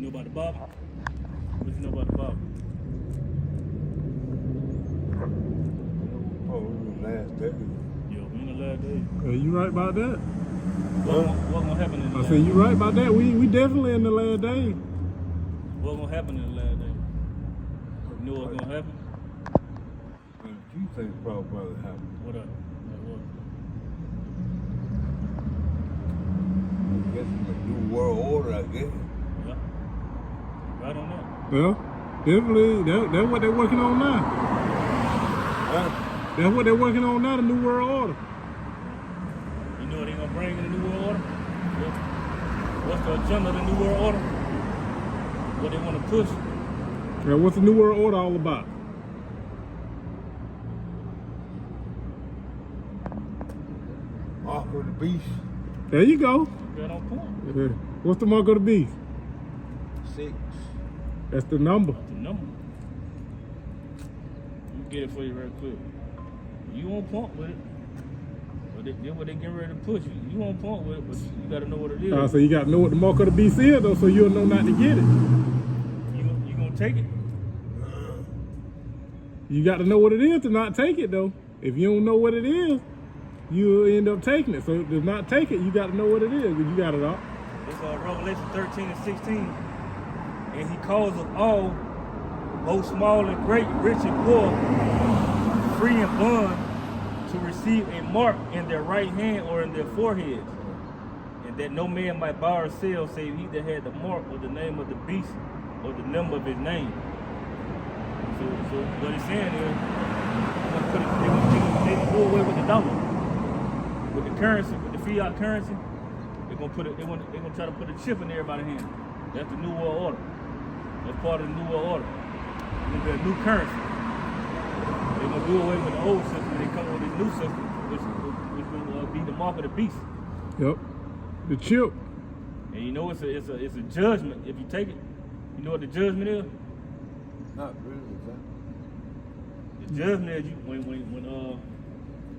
You know about the Bible? What you know about the Bible? Oh, the last day. Yeah, we in the last days. You right about that? What gonna happen in the I last said, days? you right about that. We definitely in the last days. What gonna happen in the last days? You know what's gonna happen? A few things probably happen. What up? Like what? I guess it's a new world order, I guess. Yeah. Right on that. Well, definitely, that's what they're working on now. Huh? That's what they're working on now, the New World Order. You know what they gonna bring in the New World Order? What's the agenda of the New World Order? What they wanna push? Now, what's the New World Order all about? Mark of the beast. There you go. Right on point. What's the mark of the beast? 6. That's the number. The number. Let me get it for you real quick. You on point with it. But then what they getting ready to push you. You on point with it, but you gotta know what it is. So you got to know what the mark of the beast is, though, so you'll know not to get it. You gonna take it? You got to know what it is to not take it, though. If you don't know what it is, you'll end up taking it. So to not take it, you got to know what it is. You got it all. It's Revelation 13 and 16. And he calls us all, both small and great, rich and poor, free and bond, to receive a mark in their right hand or in their foreheads, and that no man might buy or sell save he that had the mark or the name of the beast or the number of his name. So what he's saying is, they're gonna do away with the dollar, with the currency, with the fiat currency. They're gonna try to put a chip in everybody's hand. That's the New World Order. That's part of the New World Order. It's gonna be a new currency. They're gonna do away with the old system. They come up with this new system, which will be the mark of the beast. Yep. The chip. And you know it's a judgment if you take it. You know what the judgment is? Not really, The judgment is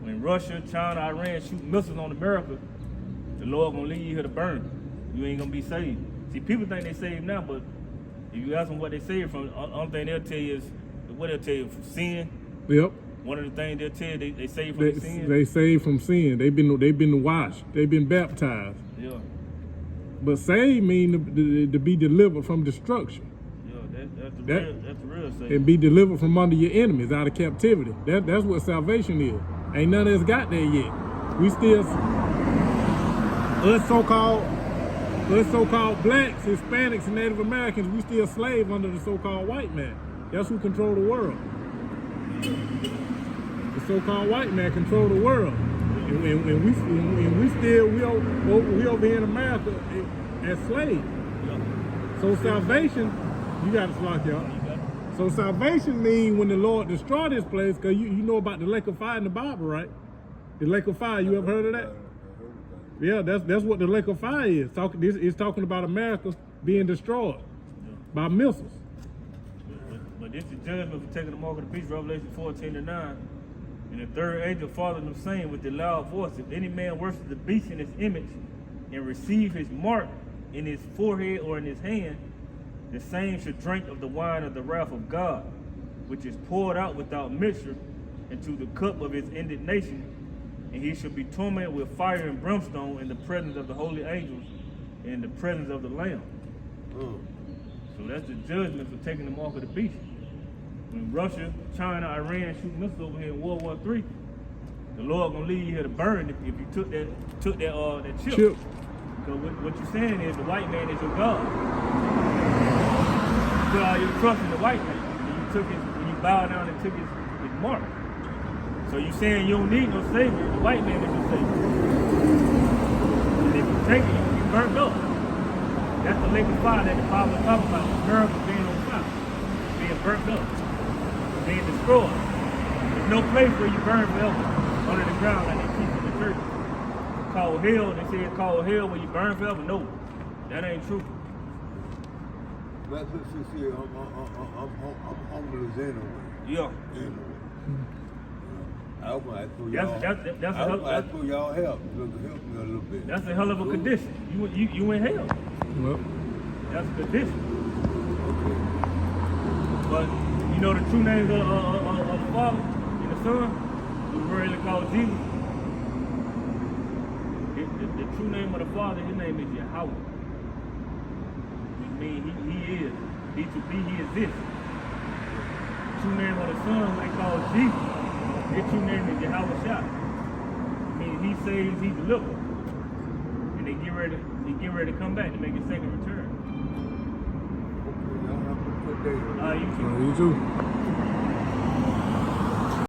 when Russia, China, Iran shoot missiles on America, the Lord gonna leave you here to burn. You ain't gonna be saved. See, people think they saved now, but if you ask them what they saved from, the only thing they'll tell you is what they'll tell you from sin. Yep. One of the things they'll tell you they saved from sin. They saved from sin. They've been washed. They've been baptized. Yeah. But saved mean to be delivered from destruction. Yeah, that's the real saving. And be delivered from under your enemies, out of captivity. That's what salvation is. Ain't none of us got there yet. We still, us so-called blacks, Hispanics, and Native Americans, we still slave under the so-called white man. That's who control the world. The so-called white man control the world. And we over here in America as slaves. So salvation, you got to slock y'all. So salvation means when the Lord destroy this place, because you know about the lake of fire in the Bible, right? The lake of fire, you ever heard of that? Yeah, that's what the lake of fire is. It's talking about America being destroyed by missiles. But this is judgment for taking the mark of the beast, Revelation 14:9. And the third angel followed them, saying with a loud voice, if any man worships the beast in his image and receive his mark in his forehead or in his hand, the same should drink of the wine of the wrath of God, which is poured out without mixture into the cup of his indignation, and he shall be tormented with fire and brimstone in the presence of the holy angels and in the presence of the Lamb. So that's the judgment for taking the mark of the beast. When Russia, China, Iran shoot missiles over here in World War III, the Lord gonna leave you here to burn if you took that chip. Because what you're saying is the white man is your God. You put all your trust in the white man. And you bow down and took his mark. So you saying you don't need no savior, the white man is your savior. And if you take it, you'll be burnt up. That's the lake of fire that the Bible is talking about. America being on fire, being burnt up, being destroyed. There's no place where you burn forever under the ground like they teach in the church. Called hell, they say it's called hell where you burn forever. No, that ain't true. But see, I'm homeless anyway. Yeah. I might for y'all help me a little bit. That's a hell of a condition. You in hell. Well, That's a condition. Okay. But you know the true names of the Father and the Son, who really called Jesus. The true name of the Father, his name is Yahweh. It means he is. He to be, he exists. The true name of the Son, what they call Jesus, his true name is Yahweh Shah. I mean, he saves, he delivers. And they get ready to come back to make his second return. Okay, y'all have a good day. You too. You too.